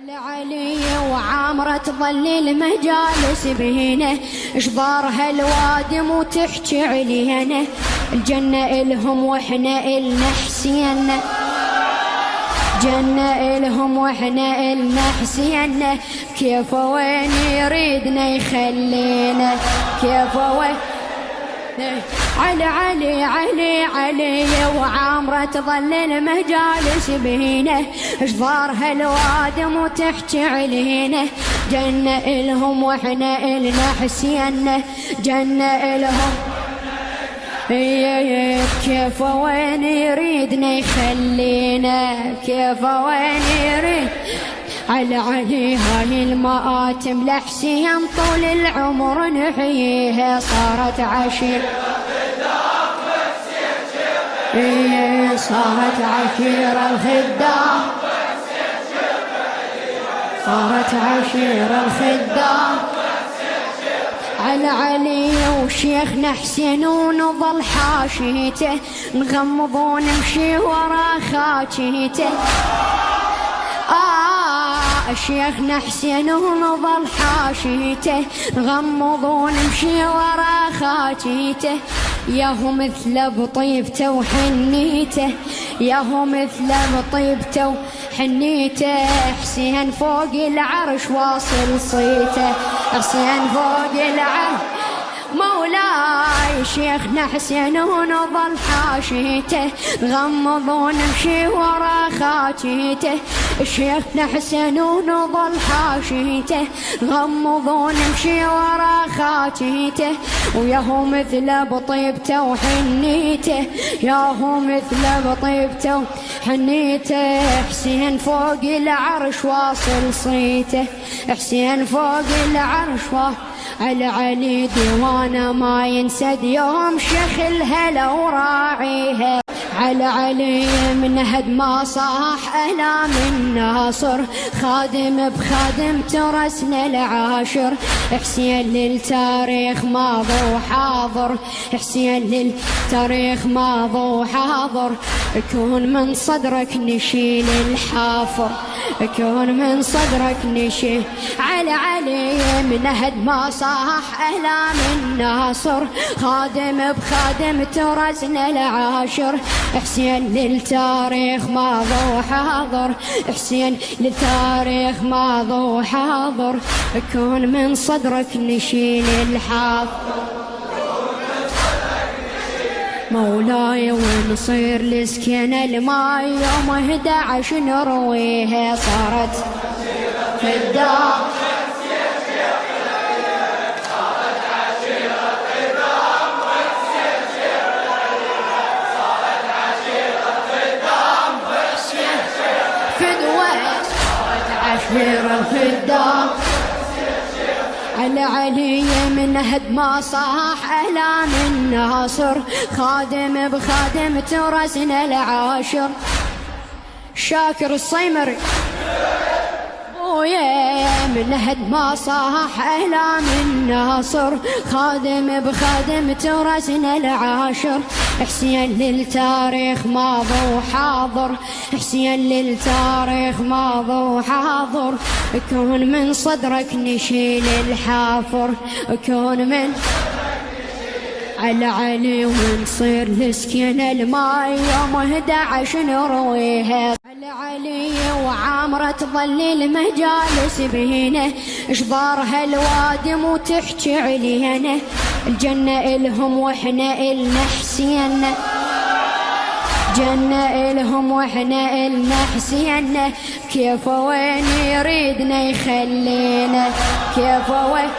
علي وعامرة تظل المجالس بهنا، اشبارها الوادم وتحكي علينا، الجنة إلهم واحنا إلنا حسين، جنة إلهم واحنا إلنا حسين، كيف وين يريدنا يخلينا، كيف وين علي علي علي علي وعامرة تظل المجالس بهنا، اشبارها الوادم وتحكي علينا، جنة إلهم واحنا إلنا حسين، جنة إلهم كيف وين يريدنا يخلينا، كيف وين يريد على هاي المآتم لحسين طول العمر نحييها، صارت عشيرة صارت عشيرة الخدام، صارت عشيرة الخدام على علي وشيخنا حسين ونظل حاشيته، نغمض ونمشي ورا خاكيته، شيخنا حسين ونظل حاشيته، نغمض ونمشي ورا خاكيته، ياهو مثل بطيبته وحنيته، ياهو مثل بطيبته وحنيته، حسين فوق العرش واصل صيته، حسين فوق العرش مولاي، شيخنا حسين ونظل حاشيته، نغمض ونمشي ورا خاكيته، شيخنا حسين ونظل حاشيته، نغمض ونمشي ورا خاكيته، وياهو مثل بطيبته وحنيته، ياهو مثل بطيبته وحنيته، حسين فوق العرش واصل صيته، حسين فوق العرش على علي ديوانه ما ينسد يوم شيخ الهلا وراعيها، على علي من هد ما صاح أهلا من ناصر، خادم بخادم ترسنا العاشر، حسين للتاريخ ماضي وحاضر، حسين للتاريخ ماضي وحاضر، كون من صدرك نشيل الحافر، كون من صدرك نشيل على علي من هد ما صاح أهلا من ناصر، خادم بخادم ترسنا العاشر، حسين للتاريخ ماضي وحاضر، حسين للتاريخ ماضي وحاضر، كون من صدرك نشيل الحافر، مولاي ونصير لسكينة الماي يوم 11 نرويها، صارت في الدار عشيرة الخدام على علي من هد ما صاح أهلا من ناصر، خادم بخادم ترسنا العاشر، شاكر الصيمري ويا من هد ما صاح أهلا من ناصر، خادم بخادم ترسنا العاشر، حسين للتاريخ ماضي وحاضر، حسين للتاريخ ماضي وحاضر، كون من صدرك نشيل الحافر، كون من على علي ونصير لسكينة الماي يوم 11 نرويها، على علي وعامرة تظل المجالس بهنا، اشبارها الوادم وتحكي علينا، الجنة إلهم واحنا إلنا حسين، جنة إلهم واحنا إلنا حسين، كيف وين يريدنا يخلينا، كيف وين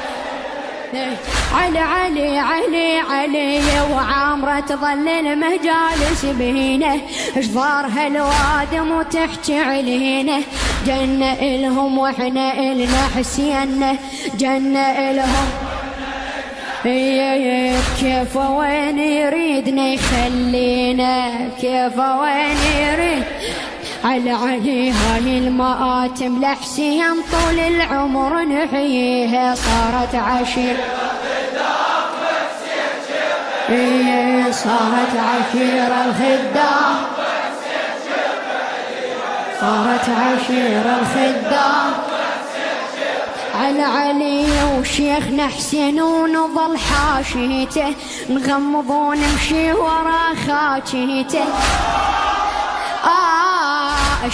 علي علي علي علي وعامرة تظل المجالس بهنا، اشبارها الوادم وتحكي علينا، جنة إلهم واحنا إلنا حسين، جنة إلهم كيف وين يريدنا يخلينا، كيف وين يريد على هاي المآتم لحسين طول العمر نحييها، صارت عشيرة صارت عشيرة الخدام، صارت عشيرة الخدام العلي وشيخنا حسين ونظل حاشيته، نغمض ونمشي ورا خاكيته.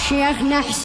شيخنا حسين